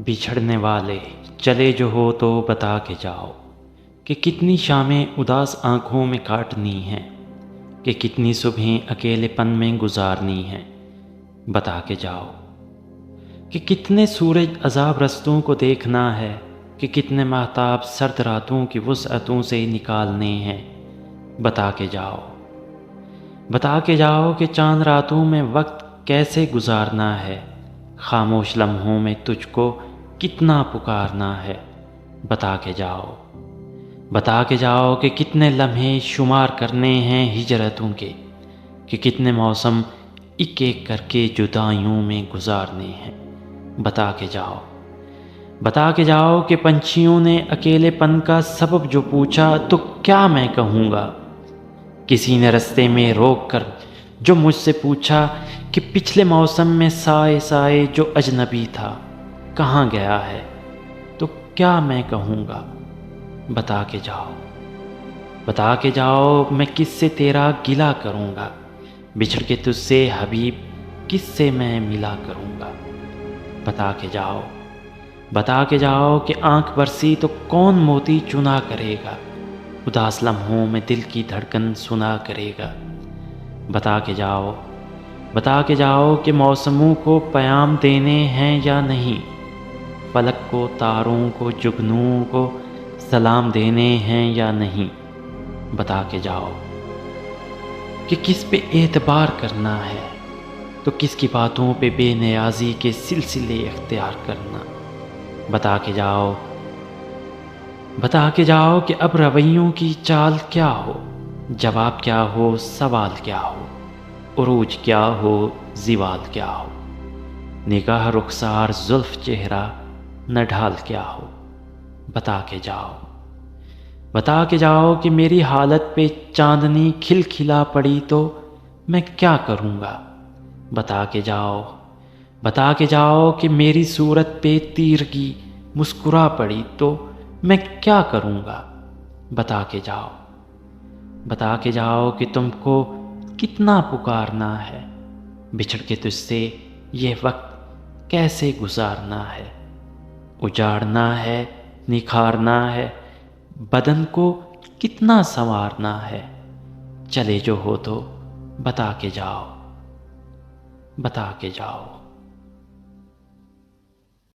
بچھڑنے والے چلے جو ہو تو بتا کے جاؤ کہ کتنی شامیں اداس آنکھوں میں کاٹنی ہیں، کہ کتنی صبحیں اکیلے پن میں گزارنی ہیں، بتا کے جاؤ کہ کتنے سورج عذاب رستوں کو دیکھنا ہے، کہ کتنے مہتاب سرد راتوں کی وسعتوں سے نکالنے ہیں، بتا کے جاؤ بتا کے جاؤ کہ چاند راتوں میں وقت کیسے گزارنا ہے، خاموش لمحوں میں تجھ کو کتنا پکارنا ہے، بتا کے جاؤ بتا کے جاؤ کہ کتنے لمحے شمار کرنے ہیں ہجرتوں کے، کہ کتنے موسم ایک ایک کر کے جدائیوں میں گزارنے ہیں، بتا کے جاؤ بتا کے جاؤ کہ پنچھیوں نے اکیلے پن کا سبب جو پوچھا تو کیا میں کہوں گا، کسی نے رستے میں روک کر جو مجھ سے پوچھا کہ پچھلے موسم میں سائے سائے جو اجنبی تھا کہاں گیا ہے، تو کیا میں کہوں گا، بتا کے جاؤ بتا کے جاؤ میں کس سے تیرا گلہ کروں گا، بچھڑ کے تجھ سے حبیب کس سے میں ملا کروں گا، بتا کے جاؤ بتا کے جاؤ کہ آنکھ برسی تو کون موتی چنا کرے گا، اداس لمحوں میں دل کی دھڑکن سنا کرے گا، بتا کے جاؤ کہ موسموں کو پیام دینے ہیں یا نہیں، فلک کو تاروں کو جگنوں کو سلام دینے ہیں یا نہیں، بتا کے جاؤ کہ کس پہ اعتبار کرنا ہے تو کس کی باتوں پہ بے نیازی کے سلسلے اختیار کرنا، بتا کے جاؤ کہ اب رویوں کی چال کیا ہو، جواب کیا ہو، سوال کیا ہو، عروج کیا ہو، زوال کیا ہو، نگاہ رخسار زلف چہرہ نہ ڈھال کیا ہو، بتا کے جاؤ کہ میری حالت پہ چاندنی کھل کھلا پڑی تو میں کیا کروں گا، بتا کے جاؤ کہ میری صورت پہ تیرگی مسکرا پڑی تو میں کیا کروں گا، بتا کے جاؤ کہ تم کو کتنا پکارنا ہے، بچھڑ کے تجھ سے یہ وقت کیسے گزارنا ہے، اجاڑنا ہے، نکھارنا ہے، بدن کو کتنا سنوارنا ہے، چلے جو ہو تو بتا کے جاؤ